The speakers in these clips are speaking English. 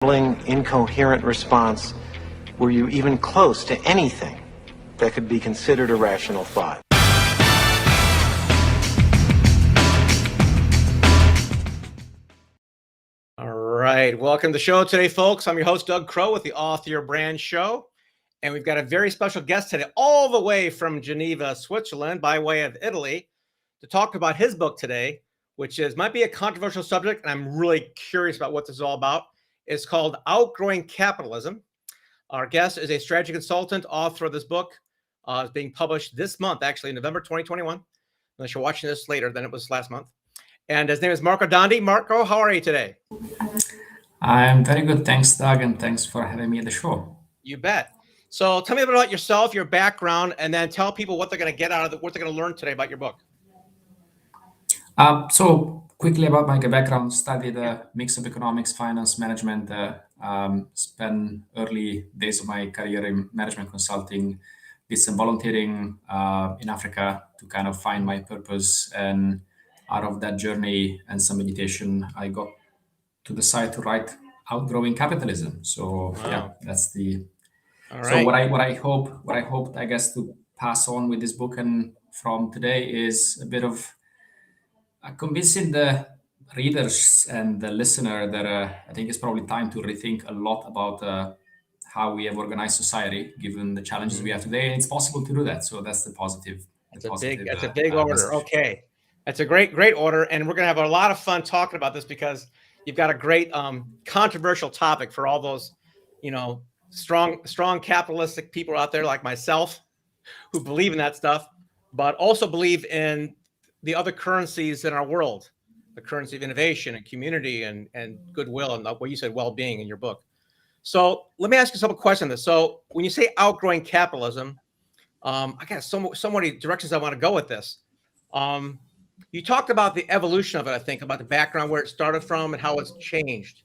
Incoherent response, were you even close to anything that could be considered a rational thought? All right, welcome to the show today, folks. I'm your host, Doug Crow, with the Author Your Brand Show. And we've got a very special guest today, all the way from Geneva, Switzerland, by way of Italy, to talk about his book today, which might be a controversial subject, and I'm really curious about what this is all about. It's called Outgrowing Capitalism. Our guest is a strategy consultant, author of this book. It's being published this month, actually, November 2021. Unless you're watching this later than it was last month. And his name is Marco Dondi. Marco, how are you today? I'm very good. Thanks, Doug, and thanks for having me at the show. You bet. So tell me a bit about yourself, your background, and then tell people what they're going to get out of it, what they're going to learn today about your book. So quickly about my background, studied a mix of economics, finance, management, spent early days of my career in management consulting, did some volunteering in Africa to kind of find my purpose. And out of that journey and some meditation, I got to decide to write Outgrowing Capitalism. So yeah, that's the... All right. So what I hope, I guess, to pass on with this book and from today is a bit of convincing the readers and the listener that I think it's probably time to rethink a lot about how we have organized society, given the challenges we have today. And it's possible to do that. So that's the positive. That's a big order. Message. Okay. That's a great order. And we're going to have a lot of fun talking about this because you've got a great controversial topic for all those, strong capitalistic people out there like myself who believe in that stuff, but also believe in the other currencies in our world, the currency of innovation and community and goodwill, and what you said, well-being in your book. So let me ask you some question on this. So when you say outgrowing capitalism, I got so many directions I want to go with this. You talked about the evolution of it, I think, about the background, where it started from and how it's changed.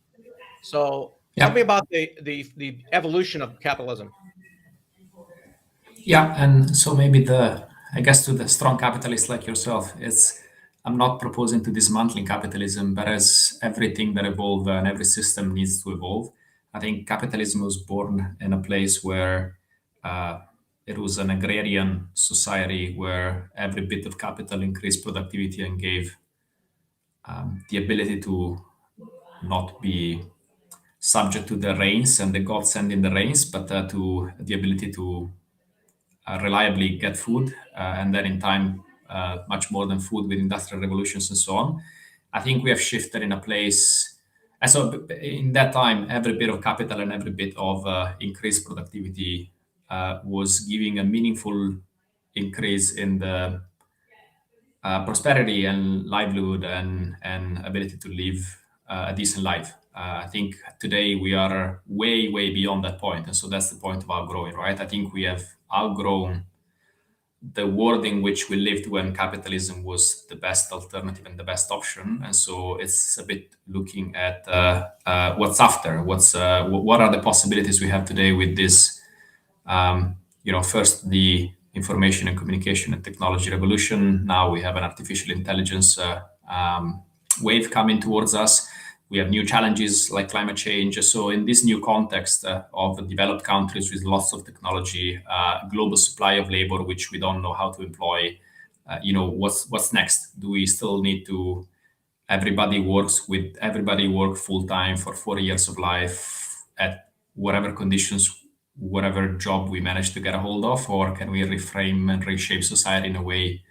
So tell me about the evolution of capitalism. Yeah, and so maybe I guess to the strong capitalists like yourself, I'm not proposing to dismantling capitalism, but as everything that evolves and every system needs to evolve, I think capitalism was born in a place where it was an agrarian society where every bit of capital increased productivity and gave the ability to not be subject to the rains and the God sending the rains, but to the ability to reliably get food, and then in time, much more than food with industrial revolutions and so on. I think we have shifted in a place, and so in that time, every bit of capital and every bit of increased productivity was giving a meaningful increase in the prosperity and livelihood and ability to live a decent life. I think today we are way beyond that point, and so that's the point of outgrowing, right? I think we have outgrown the world in which we lived when capitalism was the best alternative and the best option, and so it's a bit looking at what's after, what are the possibilities we have today with this. First the information and communication and technology revolution. Now we have an artificial intelligence wave coming towards us. We have new challenges like climate change. So in this new context of developed countries with lots of technology, global supply of labor, which we don't know how to employ, what's next? Do we still need to everybody work full time for 4 years of life at whatever conditions, whatever job we manage to get a hold of, or can we reframe and reshape society in a way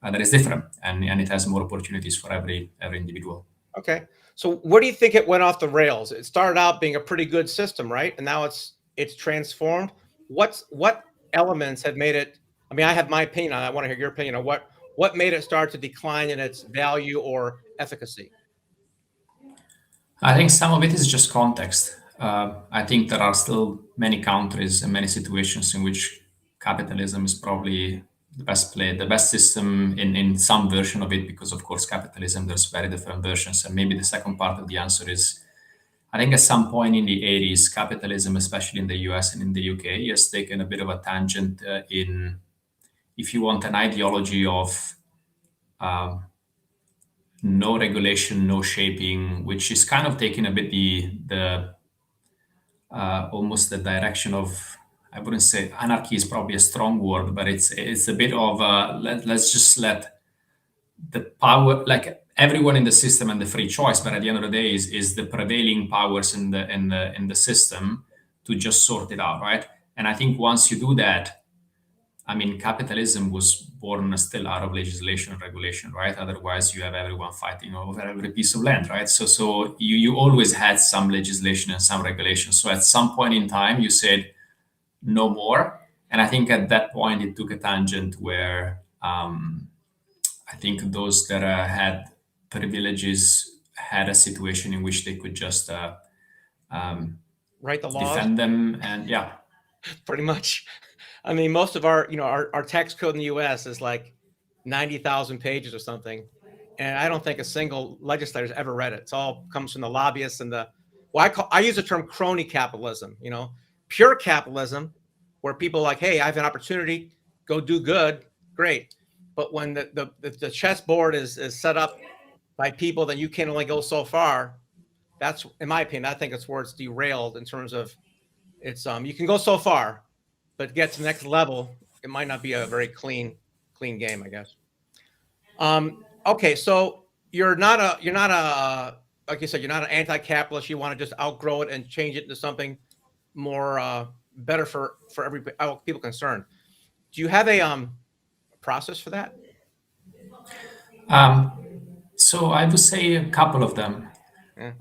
that is different and it has more opportunities for every individual? Okay. So where do you think it went off the rails? It started out being a pretty good system, right? And now it's transformed. What elements have made it? I mean, I have my opinion on it. I want to hear your opinion on what made it start to decline in its value or efficacy. I think some of it is just context. I think there are still many countries and many situations in which capitalism is probably the best system in some version of it, because of course capitalism, there's very different versions. And maybe the second part of the answer is, I think at some point in the 80s, capitalism, especially in the US and in the UK, has taken a bit of a tangent in, if you want, an ideology of no regulation, no shaping, which is kind of taking a bit the almost the direction of, I wouldn't say anarchy is probably a strong word, but it's a bit of let's just let the power, like everyone in the system and the free choice, but at the end of the day is the prevailing powers in the system to just sort it out, right? And I think once you do that, I mean, capitalism was born still out of legislation and regulation, right? Otherwise, you have everyone fighting over every piece of land, right? So you always had some legislation and some regulation. So at some point in time, you said no more, and I think at that point it took a tangent where I think those that had privileges had a situation in which they could just Write the laws. defend them, and yeah. Pretty much. I mean, most of our, our tax code in the U.S. is like 90,000 pages or something, and I don't think a single legislator's ever read it. It's all comes from the lobbyists and I use the term crony capitalism. Pure capitalism, where people are like, hey, I have an opportunity, go do good, great. But when the chessboard is set up by people, then you can only go so far. That's, in my opinion, I think it's where it's derailed in terms of it's you can go so far, but to get to the next level, it might not be a very clean game, I guess. Okay, so you're not a like you said, you're not an anti-capitalist. You want to just outgrow it and change it into something more better for every people concerned. Do you have a process for that? So I would say a couple of them. Yeah.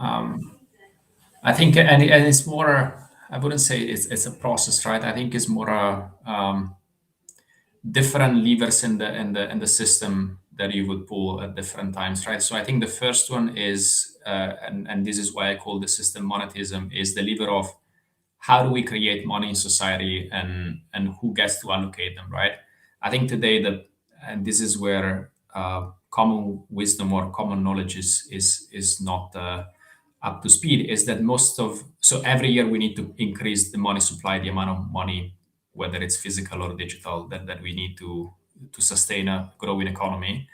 I think, and it's more. I wouldn't say it's a process, right? I think it's more different levers in the system that you would pull at different times, right? So I think the first one is, and this is why I call the system monetism, is the lever of how do we create money in society and who gets to allocate them, right? I think today and this is where common wisdom or common knowledge is not up to speed, is that so every year we need to increase the money supply, the amount of money, whether it's physical or digital, that we need to sustain a growing economy.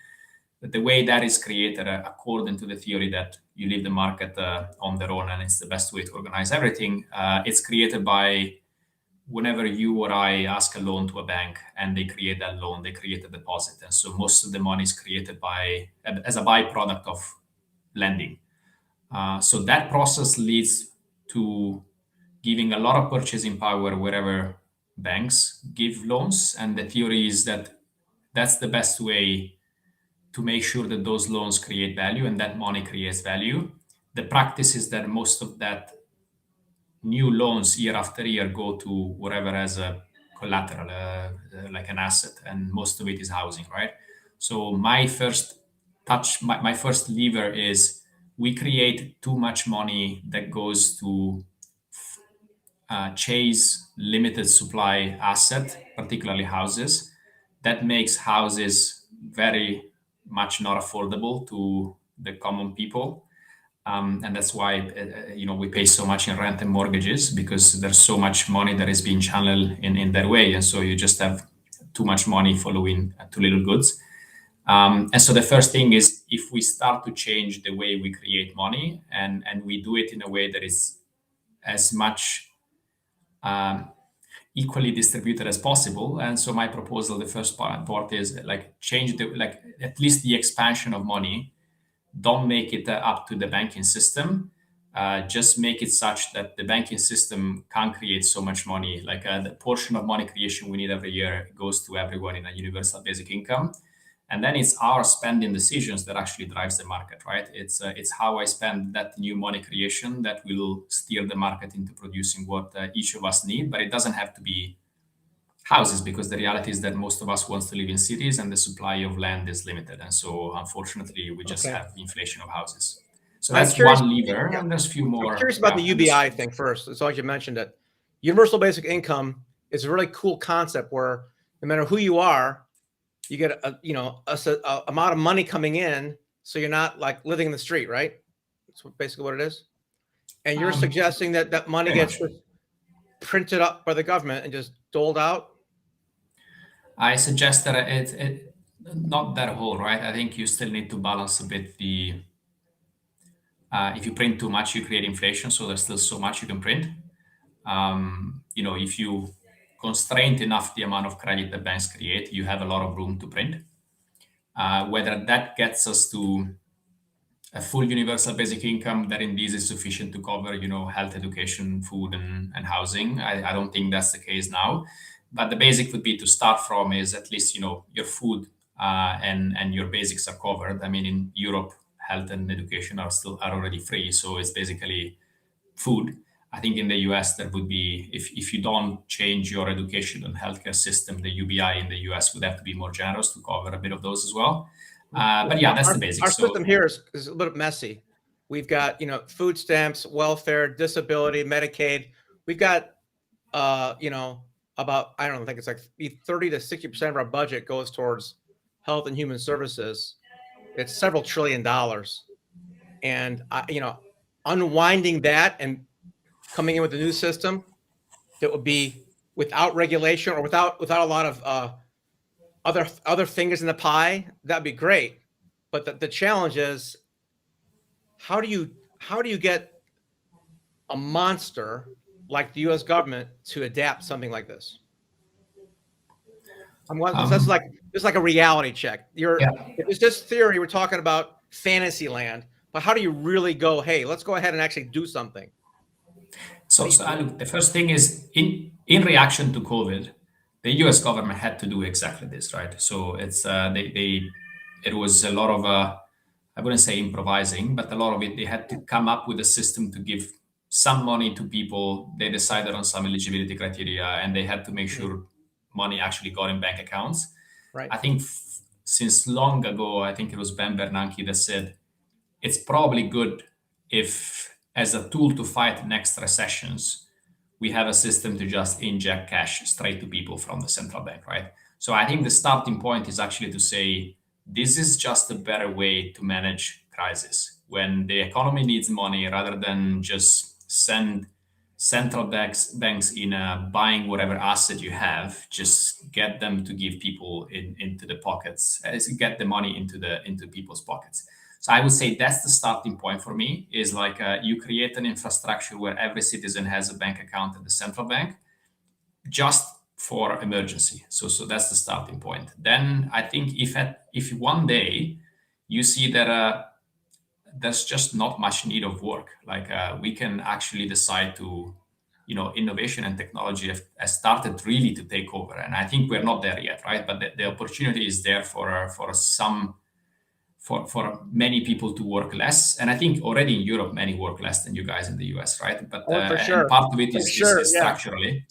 But the way that is created, according to the theory that you leave the market on their own and it's the best way to organize everything, it's created by whenever you or I ask a loan to a bank and they create that loan, they create a deposit. And so most of the money is created as a byproduct of lending. So that process leads to giving a lot of purchasing power wherever banks give loans. And the theory is that that's the best way to make sure that those loans create value and that money creates value. The practice is that most of that new loans year after year go to whatever has a collateral, like an asset, and most of it is housing, right? So my first lever is we create too much money that goes to chase limited supply asset, particularly houses. That makes houses very much not affordable to the common people. And that's why we pay so much in rent and mortgages, because there's so much money that is being channeled in that way, and so you just have too much money following too little goods. And so the first thing is, if we start to change the way we create money and we do it in a way that is as much equally distributed as possible. And so my proposal, the first part is change at least the expansion of money. Don't make it up to the banking system. Just make it such that the banking system can create so much money. The portion of money creation we need every year goes to everyone in a universal basic income. And then it's our spending decisions that actually drives the market, right? It's how I spend that new money creation that will steer the market into producing what each of us need. But it doesn't have to be houses, because the reality is that most of us wants to live in cities and the supply of land is limited. And so unfortunately, we just have inflation of houses. So that's one lever, and there's a few more. I'm curious about the UBI thing first. As long as you mentioned it, universal basic income is a really cool concept where no matter who you are, you get a amount of money coming in, so you're not like living in the street, right? That's basically what it is. And you're suggesting that money gets printed up by the government and just doled out. I suggest that it not that whole, right? I think you still need to balance a bit if you print too much, you create inflation, so there's still so much you can print. if you constrain enough the amount of credit that banks create, you have a lot of room to print. Whether that gets us to a full universal basic income that indeed is sufficient to cover, health, education, food, and housing. I don't think that's the case now. But the basic would be to start from is at least, your food and your basics are covered. I mean, in Europe, health and education are already free. So it's basically food. I think in the US, there would be, if you don't change your education and healthcare system, the UBI in the US would have to be more generous to cover a bit of those as well. But yeah, that's the basics. Our system here is a little bit messy. We've got, food stamps, welfare, disability, Medicaid. We've got, about, I don't know, I think it's like 30 to 60% of our budget goes towards health and human services. It's several $1 trillion. And, unwinding that and coming in with a new system that would be without regulation or without a lot of other fingers in the pie, that'd be great. But the challenge is, how do you get a monster like the U.S. government to adapt something like this? That's like a reality check. If it's just theory, we're talking about fantasy land. But how do you really go, hey, let's go ahead and actually do something? So look, the first thing is in reaction to COVID, the U.S. government had to do exactly this, right? So it's it was a lot of I wouldn't say improvising, but a lot of it. They had to come up with a system to give some money to people. They decided on some eligibility criteria, and they had to make sure money actually got in bank accounts. Right. I think since long ago, I think it was Ben Bernanke that said it's probably good if, as a tool to fight next recessions, we have a system to just inject cash straight to people from the central bank, right? So I think the starting point is actually to say, this is just a better way to manage crisis. When the economy needs money, rather than just send central banks in buying whatever asset you have, just get them to give people into the pockets, get the money into people's pockets. So I would say that's the starting point for me, is like you create an infrastructure where every citizen has a bank account at the central bank just for emergency. So that's the starting point. Then I think if one day you see that there's just not much need of work, like we can actually decide to, innovation and technology has started really to take over. And I think we're not there yet, right? But the opportunity is there for many people to work less. And I think already in Europe, many work less than you guys in the US, right? But for sure. And part of it is Yeah. structurally.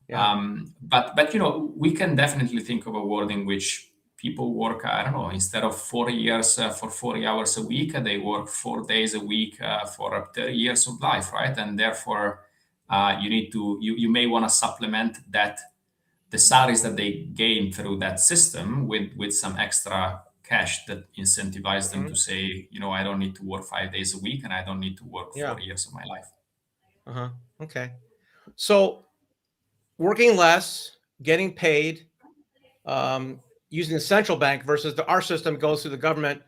Yeah. But we can definitely think of a world in which people work, I don't know, instead of 40 years for 40 hours a week, they work 4 days a week for 30 years of life, right? And therefore, you may want to supplement that, the salaries that they gain through that system with some extra cash that incentivizes them to say, I don't need to work 5 days a week and I don't need to work 40 years of my life. Okay. So working less, getting paid, using the central bank versus our system goes through the government,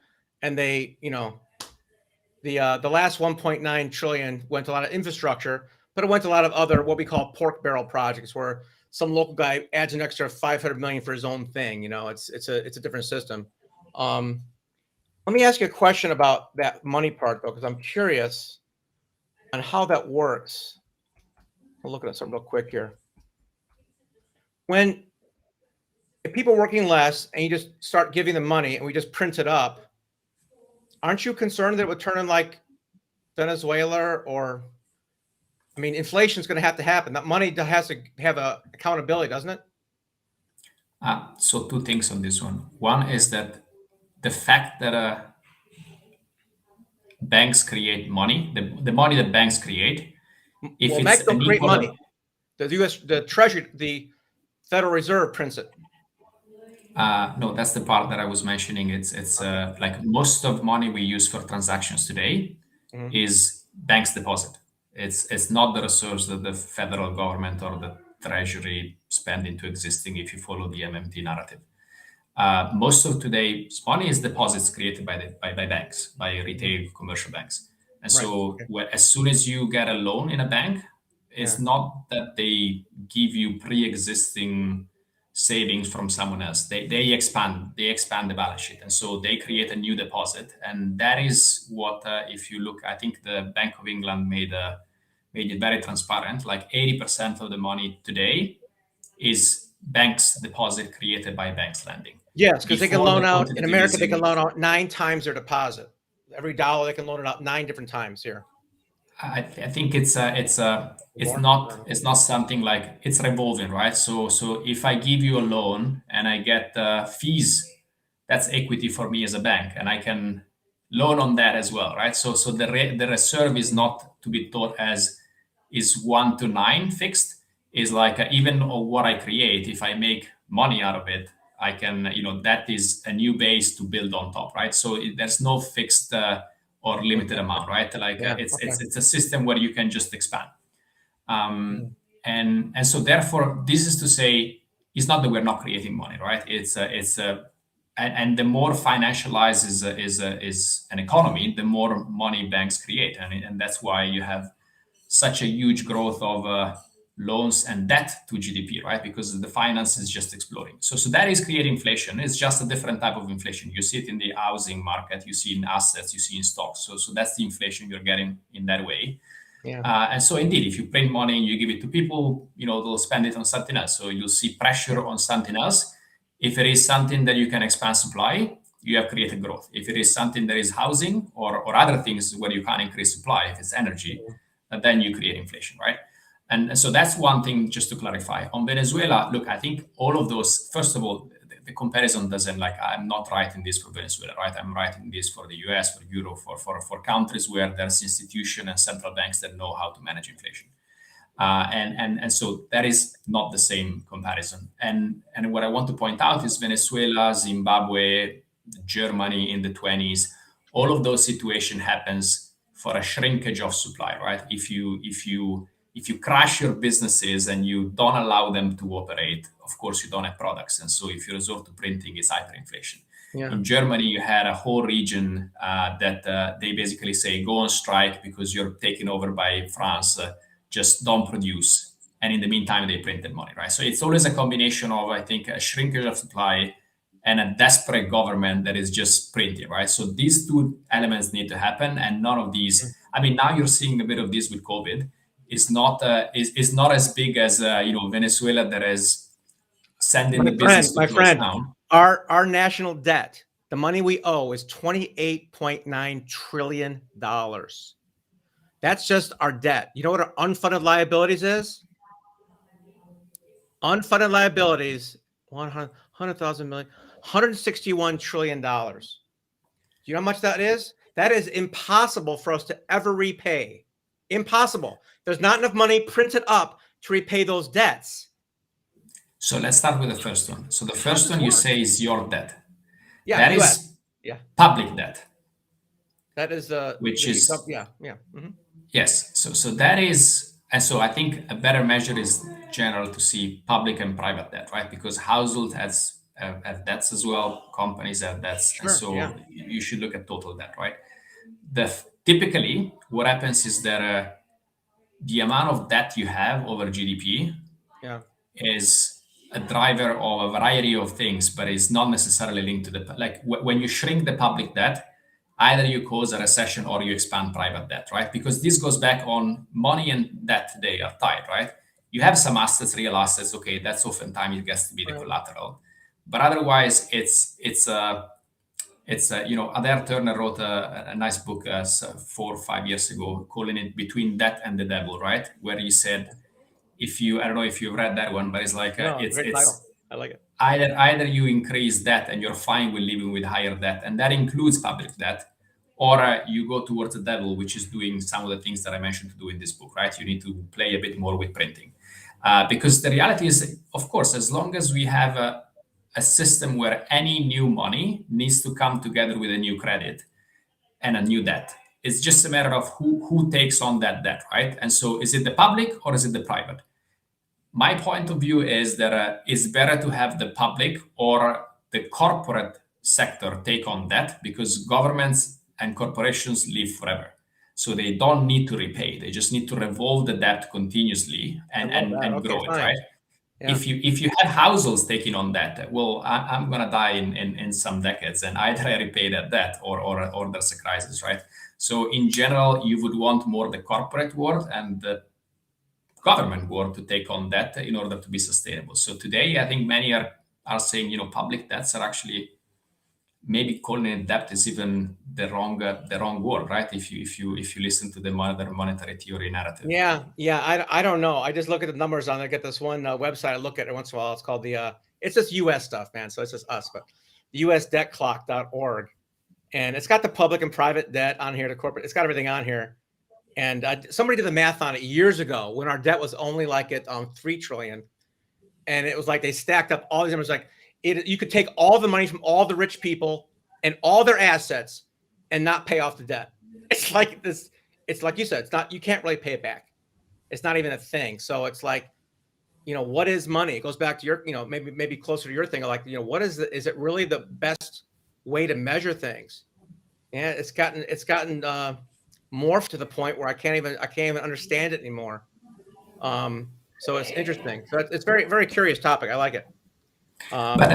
and they, the last 1.9 trillion went to a lot of infrastructure, but it went to a lot of other what we call pork barrel projects, where some local guy adds an extra 500 million for his own thing. It's a different system. Let me ask you a question about that money part, though, because I'm curious on how that works. I'm looking at something real quick here. If people are working less and you just start giving them money and we just print it up, aren't you concerned that it would turn in like Venezuela? Or, I mean, inflation is going to happen. That money has to have a accountability, doesn't it? So two things on this one. One is that the fact that banks create money, the money that banks create, banks don't create money. The Treasury, the Federal Reserve prints it. No, that's the part that I was mentioning. It's like most of money we use for transactions today is bank's deposit. It's not the reserves that the federal government or the Treasury spend into existing, if you follow the MMT narrative. Most of today's money is deposits created by banks, by retail commercial banks. And so as soon as you get a loan in a bank, It's not that they give you pre-existing savings from someone else. They expand the balance sheet, and so they create a new deposit. And that is what, if you look, I think the Bank of England made it very transparent. Like 80% of the money today is banks deposit created by banks lending. Yes, because they can Before loan the out in quantitative America. They easing, can loan out 9 times their deposit. Every dollar they can loan it out 9 different times here. I think it's not something like it's revolving, right? So if I give you a loan and I get fees, that's equity for me as a bank, and I can loan on that as well, right? So the reserve is not to be thought as is 1 to 9 fixed. Is like even what I create, if I make money out of it, I can, that is a new base to build on top, right? So there's no fixed or limited amount, right? Like it's a system where you can just expand. And so therefore, this is to say, it's not that we're not creating money, right? And the more financialized is an economy, the more money banks create, and that's why you have such a huge growth of loans and debt to GDP, right? Because the finance is just exploding. So that is creating inflation. It's just a different type of inflation. You see it in the housing market, you see in assets, you see in stocks. So that's the inflation you're getting in that way. Yeah. And so indeed, if you print money and you give it to people, they'll spend it on something else. So you'll see pressure on something else. If it is something that you can expand supply, you have created growth. If it is something that is housing or other things where you can't increase supply, if it's energy, then you create inflation, right? And so that's one thing just to clarify. On Venezuela, look, I think all of those, first of all, the comparison doesn't, like, I'm not writing this for Venezuela, right? I'm writing this for the US, for Europe, for countries where there's institutions and central banks that know how to manage inflation. And so that is not the same comparison. And what I want to point out is Venezuela, Zimbabwe, Germany in the 20s, all of those situations happens for a shrinkage of supply, right? If you crash your businesses and you don't allow them to operate, of course you don't have products. And so if you resort to printing, it's hyperinflation. Yeah. In Germany, you had a whole region that they basically say, go on strike because you're taken over by France, just don't produce. And in the meantime, they printed money, right? So it's always a combination of, I think, a shrinkage of supply and a desperate government that is just printing, right? So these two elements need to happen, and none of these. I mean, now you're seeing a bit of this with COVID. It's not as big as Venezuela that is sending the business to close down. Our national debt, the money we owe, is $28.9 trillion. That's just our debt. You know what our unfunded liabilities is? Unfunded liabilities, 100,000 million. $161 trillion. Do you know how much that is? That is impossible for us to ever repay. Impossible. There's not enough money printed up to repay those debts. So let's start with the first one. So the first one you say is your debt. Yeah, that US. is public debt. That is Yes. So that is, and so I think a better measure is general to see public and private debt, right? Because household have debts as well, companies have debts, and so you should look at total debt, right? Typically, what happens is that the amount of debt you have over GDP is a driver of a variety of things, but it's not necessarily linked to when you shrink the public debt, either you cause a recession or you expand private debt, right? Because this goes back on money and debt today are tied, right? You have some assets, real assets, okay, that's oftentimes it gets to be the collateral. But otherwise, it's Adair Turner wrote a nice book 4 or 5 years ago, calling it Between Debt and the Devil, right? Where he said, I don't know if you've read that one, but it's like great title. I like it. Either you increase debt and you're fine with living with higher debt, and that includes public debt, or you go towards the devil, which is doing some of the things that I mentioned to do in this book, right? You need to play a bit more with printing, because the reality is, of course, as long as we have a system where any new money needs to come together with a new credit and a new debt. It's just a matter of who takes on that debt, right? And so is it the public or is it the private? My point of view is that it's better to have the public or the corporate sector take on debt, because governments and corporations live forever. So they don't need to repay. They just need to revolve the debt continuously and Okay, grow it, fine. right? Yeah. If you have households taking on debt, well, I'm gonna die in some decades, and either I repay that debt or there's a crisis, right? So in general, you would want more the corporate world and the government world to take on debt in order to be sustainable. So today, I think many are saying, public debts are actually, maybe calling it debt is even the wrong word, right? If you listen to the modern monetary theory narrative. Yeah. I don't know. I just look at the numbers on. I get this one website I look at it once in a while. It's called it's just U.S. stuff, man. So it's just us, but the USDebtClock.org, and it's got the public and private debt on here, the corporate. It's got everything on here. And somebody did the math on it years ago when our debt was only like at 3 trillion, and it was like they stacked up all these numbers. Like you could take all the money from all the rich people and all their assets and not pay off the debt. It's like this. It's like you said. It's not. You can't really pay it back. It's not even a thing. So it's like, what is money? It goes back to your, maybe closer to your thing. Like, what is is it really the best way to measure things? Yeah, it's gotten morphed to the point where I can't even understand it anymore. So it's interesting. So it's very, very curious topic. I like it. But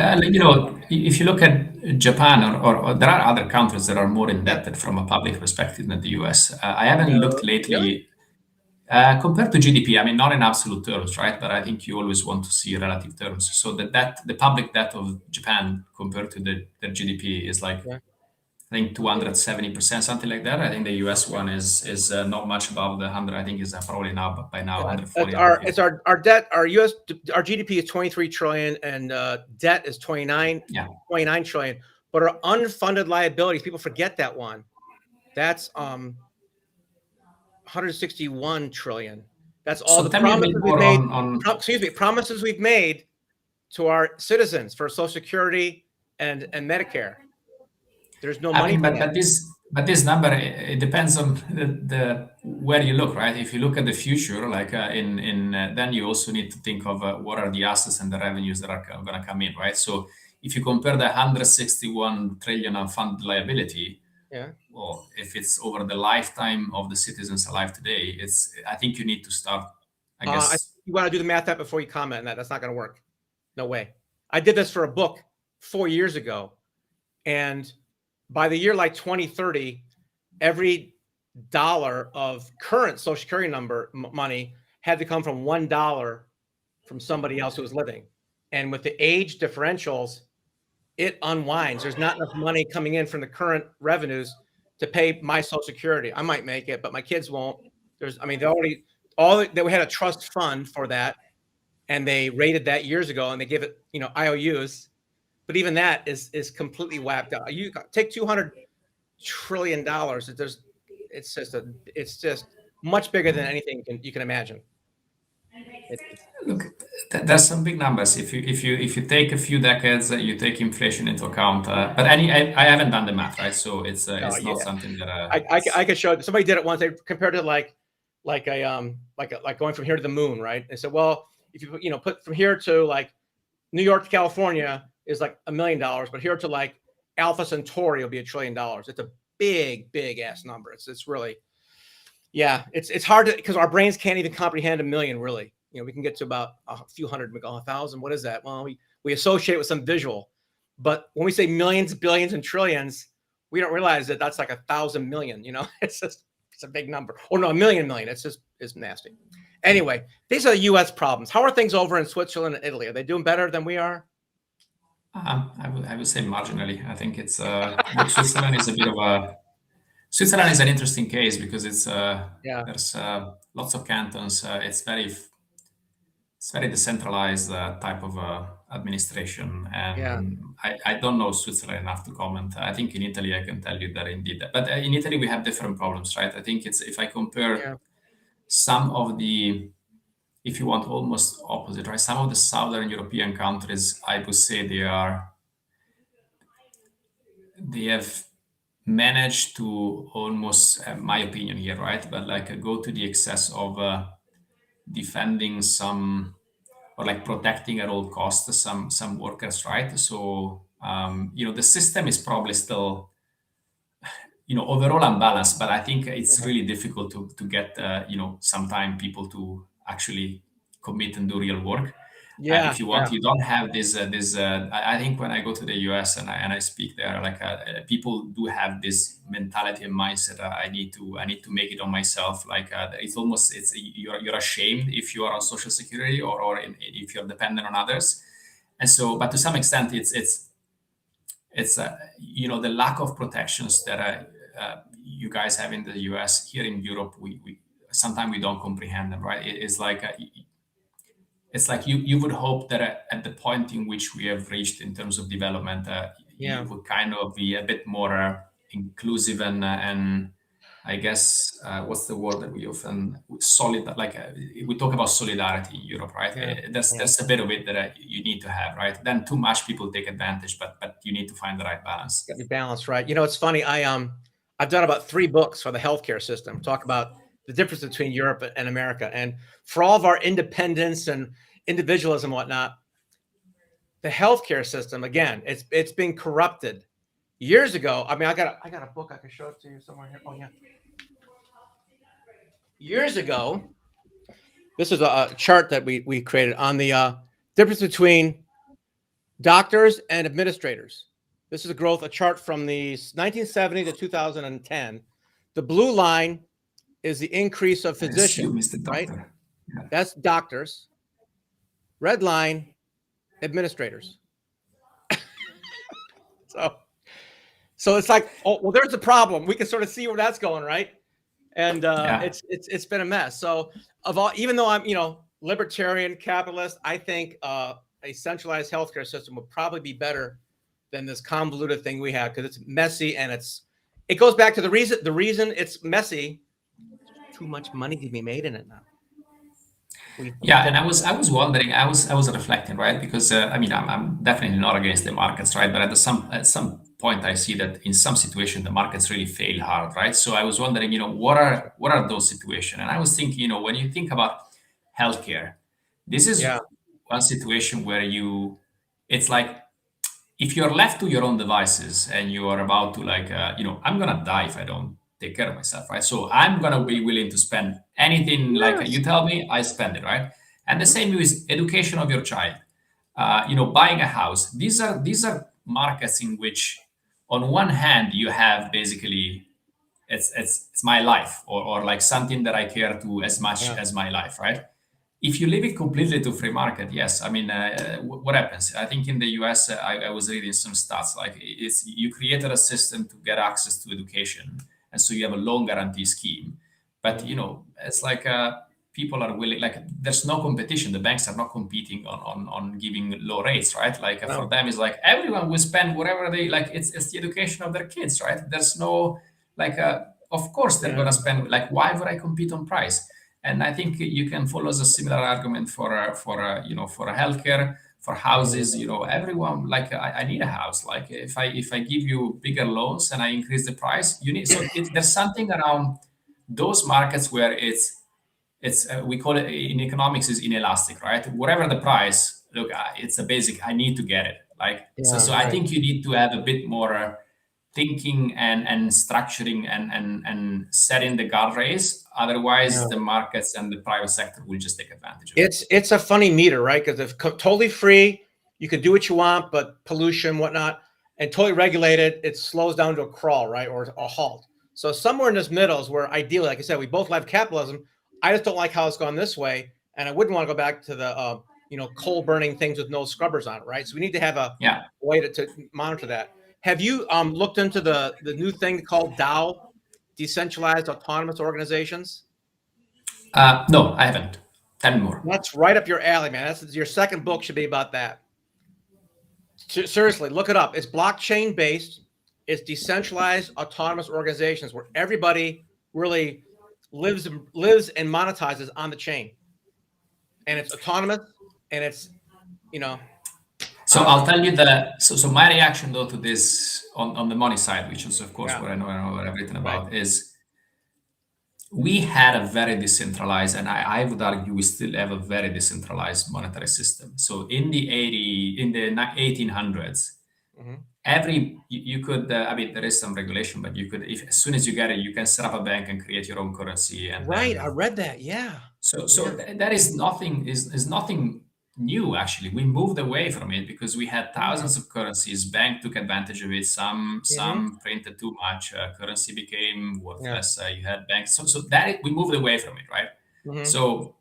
if you look at Japan or there are other countries that are more indebted from a public perspective than the US. I haven't looked lately compared to GDP. I mean, not in absolute terms, right? But I think you always want to see relative terms. So the public debt of Japan compared to their GDP is like, I think 270%, something like that. I think the US one is not much above the 100. I think is probably by now 140. It's our debt. Our GDP is 23 trillion, and debt is 29 trillion. But our unfunded liabilities, people forget that one. That's 161 trillion. That's all the promises we've made. Promises we've made to our citizens for Social Security and Medicare. There's no money. But this number, it depends on the where you look, right? If you look at the future, like then you also need to think of what are the assets and the revenues that are going to come in, right? So if you compare the 161 trillion unfunded liability, well, if it's over the lifetime of the citizens alive today, I think you need to start. I guess you want to do the math before you comment on that. That's not going to work. No way. I did this for a book 4 years ago, and by the year like 2030, every dollar of current Social Security number money had to come from $1 from somebody else who was living. And with the age differentials, it unwinds. There's not enough money coming in from the current revenues to pay my Social Security. I might make it, but my kids won't. They had a trust fund for that, and they rated that years ago, and they give it, IOUs. But even that is completely whacked out. You take $200 trillion. It's just much bigger than anything you can imagine. Look, there's some big numbers. If you take a few decades, you take inflation into account. But I haven't done the math, right? So it's not something that I could show. Somebody did it once. They compared it like going from here to the moon, right? They said, well, if you put from here to like New York to California is like $1 million, but here to like Alpha Centauri will be $1 trillion. It's a big ass number. It's really, it's hard to, because our brains can't even comprehend 1 million really. We can get to about a few hundred, 1,000. What is that? Well, we associate it with some visual, but when we say millions, billions, and trillions, we don't realize that that's like 1,000 million. It's a big number. Or no, 1 million. It's nasty. Anyway, these are the U.S. problems. How are things over in Switzerland and Italy? Are they doing better than we are? I would say marginally. I think it's Switzerland is a bit of Switzerland is an interesting case because there's lots of cantons. It's very decentralized type of administration, and I don't know Switzerland enough to comment. I think in Italy I can tell you that indeed, but in Italy we have different problems, right? I think if I compare some of the, if you want, almost opposite, right? Some of the Southern European countries, I would say they have managed to almost, my opinion here, right? But like go to the excess of defending some, or like protecting at all costs some workers, right? So the system is probably still, overall I'm balanced, but I think it's really difficult to get, sometime people to actually commit and do real work. Yeah, If you want, you don't have this. I think when I go to the US and I speak there, like people do have this mentality and mindset. I need to make it on myself. Like you're ashamed if you are on Social Security or if you're dependent on others. And so, but to some extent, it's the lack of protections that you guys have in the US. Here in Europe, we sometimes we don't comprehend them, right? It's like you would hope that at the point in which we have reached in terms of development, you would kind of be a bit more inclusive and I guess what's the word that we often solid, like we talk about solidarity in Europe, right? There's a bit of it that you need to have, right? Then too much people take advantage, but you need to find the right balance. Got to be balanced, right? It's funny. I've done about 3 books for the healthcare system. Talk about the difference between Europe and America, and for all of our independence and individualism and whatnot, the healthcare system, again, it's been corrupted years ago. I mean, I got a book I can show it to you somewhere here. Oh yeah. Years ago, this is a chart that we created on the difference between doctors and administrators. This is a chart from the 1970 to 2010. The blue line is the increase of physicians, right? Yeah. That's doctors. Red line, administrators. So it's like, oh, well, there's a problem. We can sort of see where that's going, right? And it's been a mess. So even though I'm libertarian capitalist, I think a centralized healthcare system would probably be better than this convoluted thing we have, because it's messy and it goes back to the reason it's messy. Too much money to be made in it now. And I was wondering, I was reflecting, right? Because I'm definitely not against the markets, right? But at some point, I see that in some situation the markets really fail hard, right? So I was wondering, what are those situations? And I was thinking, when you think about healthcare, this is one situation where it's like if you're left to your own devices and you are about to I'm gonna die if I don't take care of myself, right? So I'm gonna be willing to spend anything like you tell me, I spend it, right? And the same with education of your child, buying a house. These are markets in which, on one hand, you have basically it's my life or like something that I care to as much as my life, right? If you leave it completely to free market, yes. I mean, what happens? I think in the US, I was reading some stats. Like, you created a system to get access to education, and so you have a loan guarantee scheme. But it's like people are willing. Like, there's no competition. The banks are not competing on giving low rates, right? Like for them, it's like everyone will spend whatever they like. It's the education of their kids, right? There's no of course they're gonna spend. Like, why would I compete on price? And I think you can follow a similar argument for a healthcare, for houses. Everyone I need a house. Like if I give you bigger loans and I increase the price, you need. So there's something around those markets where it's we call it in economics is inelastic, right? Whatever the price, look, it's a basic. I need to get it. So I think you need to have a bit more thinking and structuring and setting the guardrails. Otherwise, the markets and the private sector will just take advantage of it. It's a funny meter, right? Because if totally free, you can do what you want, but pollution, whatnot, and totally regulated, it slows down to a crawl, right, or a halt. So somewhere in this middle is where, ideally, like I said, we both love capitalism. I just don't like how it's gone this way, and I wouldn't want to go back to the coal burning things with no scrubbers on it, right? So we need to have a way to monitor that. Have you looked into the new thing called DAO, Decentralized Autonomous Organizations? No, I haven't. Tell me more. That's right up your alley, man. That's your second book should be about that. Seriously, look it up. It's blockchain based. It's decentralized autonomous organizations where everybody really lives and monetizes on the chain, and it's autonomous, and it's So I'll tell you that. So my reaction though to this on the money side, which is of course what I know everything about, is we had a very decentralized, and I would argue we still have a very decentralized monetary system. So in the 1800s, you could, I mean, there is some regulation, but you could, if as soon as you get it, you can set up a bank and create your own currency. And Right, then, I read that. Yeah. so that is nothing is nothing new. Actually, we moved away from it because we had thousands of currencies. Bank took advantage of it. Some printed too much. Currency became worthless. You had banks. So we moved away from it, right? So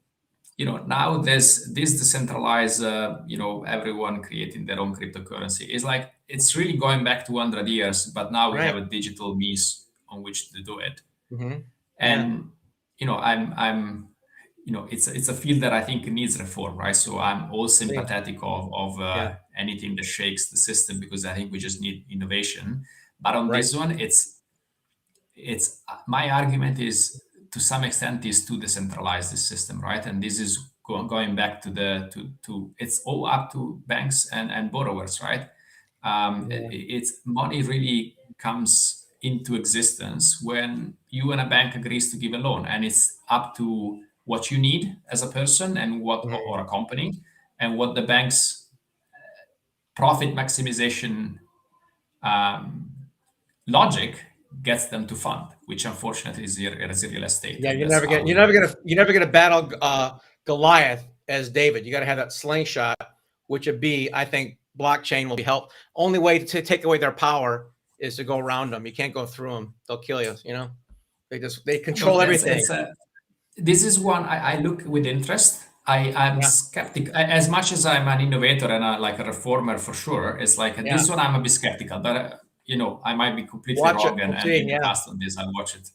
now there's this decentralized, everyone creating their own cryptocurrency. It's like it's really going back to 100 years, but now we have a digital means on which to do it. And I'm it's a field that I think needs reform, right? So I'm all sympathetic of anything that shakes the system, because I think we just need innovation. But on this one, it's my argument is, to some extent, is to decentralize this system, right? And this is going back to it's all up to banks and borrowers, right? It's money really comes into existence when you and a bank agrees to give a loan, and it's up to what you need as a person and or a company, and what the bank's profit maximization logic gets them to fund, which unfortunately is real estate. Yeah, you're never gonna battle Goliath as David. You got to have that slingshot, which would be, I think, blockchain will be help. Only way to take away their power is to go around them. You can't go through them; they'll kill you. They control everything. This is one I look with interest. I'm skeptical. As much as I'm an innovator and a reformer for sure, it's like this one I'm a bit skeptical. But I might be completely wrong and invest on this. I'll watch it.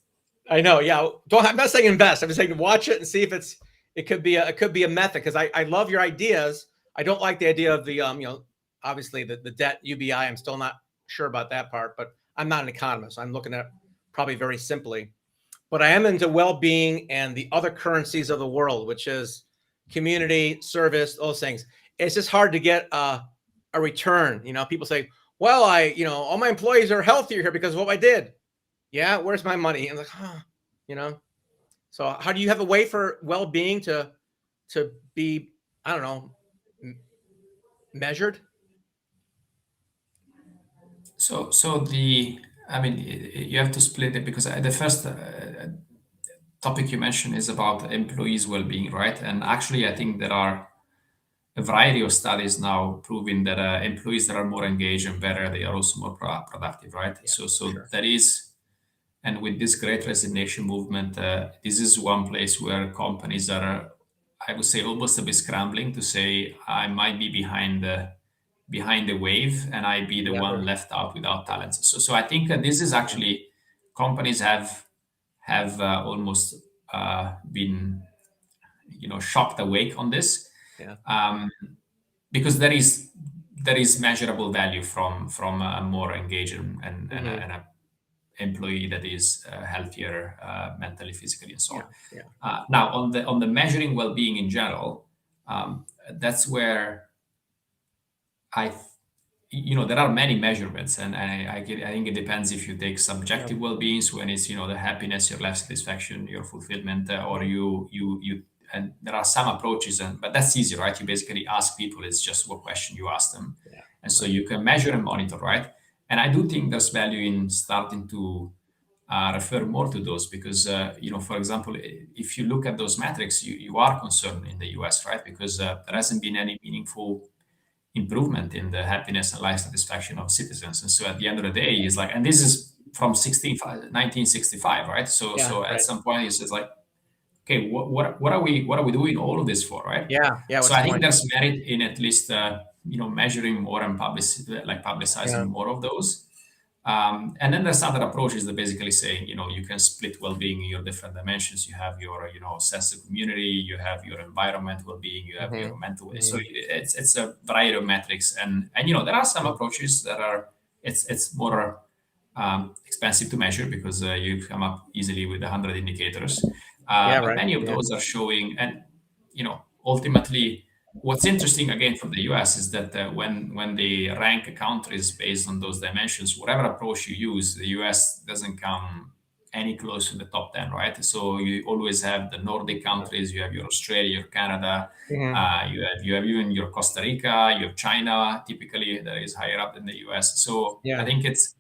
I know. Yeah. I'm not saying invest. I'm just saying watch it and see if it could be a method. Because I love your ideas. I don't like the idea of the obviously the debt UBI. I'm still not sure about that part, but I'm not an economist. I'm looking at it probably very simply. But I am into well-being and the other currencies of the world, which is community, service, those things. It's just hard to get a return. People say, well, all my employees are healthier here because of what I did. Yeah, where's my money? And like, So how do you have a way for well-being to be, I don't know, measured? So you have to split it, because the first topic you mentioned is about employees' well-being, right? And actually, I think there are a variety of studies now proving that employees that are more engaged and better, they are also more productive, right? Yeah, so that is, and with this great resignation movement, this is one place where companies are, I would say, almost a bit scrambling to say, I might be behind the wave and I be the one left out without talents. So I think this is actually, companies have almost been shocked awake on this. Because there is measurable value from a more engaged and a employee that is healthier mentally, physically, and so on. Now on the measuring well-being in general, that's where there are many measurements, and I think it depends if you take subjective well-being, when it's the happiness, your life satisfaction, your fulfillment, or you and there are some approaches, but that's easy, right? You basically ask people, it's just what question you ask them. And so you can measure and monitor, right? And I do think there's value in starting to refer more to those, because, for example, if you look at those metrics, you are concerned in the US, right? Because there hasn't been any meaningful improvement in the happiness and life satisfaction of citizens. And so at the end of the day, it's like, and this is from 1965, right? So at some point, it's just like, okay, what are we doing all of this for, right? So I think there's merit in at least measuring more and publicizing more of those. And then there's other approaches that basically say, you can split well-being in your different dimensions. You have your sense of community, you have your environment well-being, you have your mental. So it's a variety of metrics, and there are some approaches that are it's more expensive to measure, because you come up easily with 100 indicators. But many of those are showing, and ultimately, what's interesting again from the US is that when they rank countries based on those dimensions, whatever approach you use, the US doesn't come any close to the top 10, right? So you always have the Nordic countries, you have your Australia, your Canada, you have even your Costa Rica, you have China, typically that is higher up than the US. So I think it's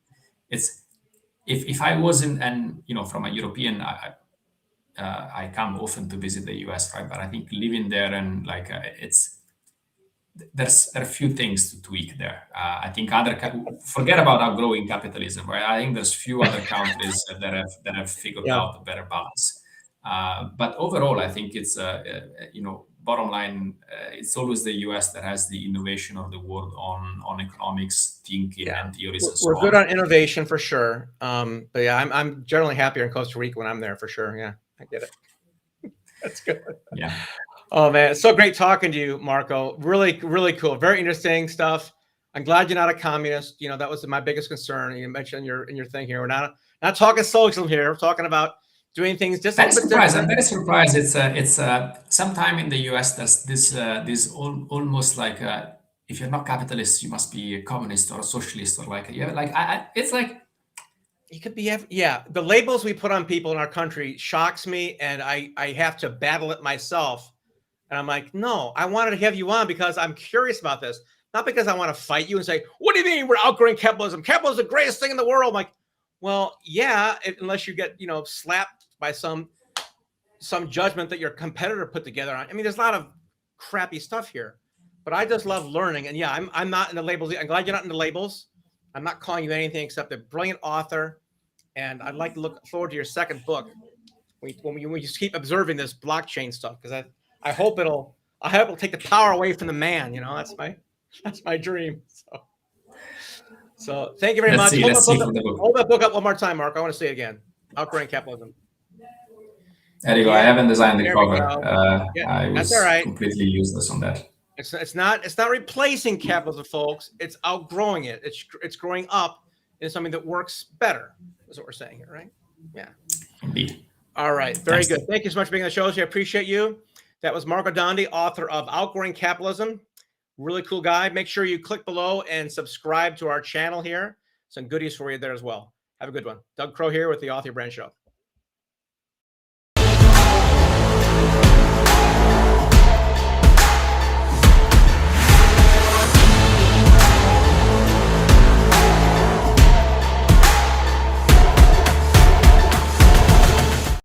if I wasn't, and from a European, I come often to visit the US, right? But I think living there and like there are a few things to tweak there. I think forget about outgrowing capitalism, right? I think there's few other countries that have figured out a better balance. But overall, I think it's bottom line, it's always the US that has the innovation of the world on economics, thinking, and theories and so on. We're good on innovation for sure. But yeah, I'm generally happier in Costa Rica when I'm there for sure. Yeah, I get it. That's good. Yeah. Oh man, it's so great talking to you, Marco. Really, really cool. Very interesting stuff. I'm glad you're not a communist. That was my biggest concern. You mentioned in your thing here. We're not talking socialism here. We're talking about doing things just. I'm very surprised. It's sometime in the US there's this almost like if you're not capitalist, you must be a communist or a socialist or like it's like. You could be, the labels we put on people in our country shocks me, and I have to battle it myself. And I'm like, no, I wanted to have you on because I'm curious about this, not because I want to fight you and say, what do you mean we're outgrowing capitalism? Capitalism is the greatest thing in the world. I'm like, well, yeah, unless you get, slapped by some judgment that your competitor put together on. I mean, there's a lot of crappy stuff here, but I just love learning. And yeah, I'm not in the labels. I'm glad you're not in the labels. I'm not calling you anything except a brilliant author. And I'd like to look forward to your second book when you keep observing this blockchain stuff, because I hope it'll take the power away from the man. That's my dream. So thank you very much. Hold that book up one more time, Mark. I want to say it again. Outgrowing Capitalism. There you go. I haven't designed the cover. I was all right. Completely useless on that. It's not replacing capitalism, folks. It's outgrowing it. It's growing up into something that works better. Is what we're saying here, right? Yeah. Indeed. All right. Very good. Thank you so much for being on the show. I appreciate you. That was Marco Dondi, author of Outgrowing Capitalism. Really cool guy. Make sure you click below and subscribe to our channel here. Some goodies for you there as well. Have a good one. Doug Crow here with the Author Brand Show.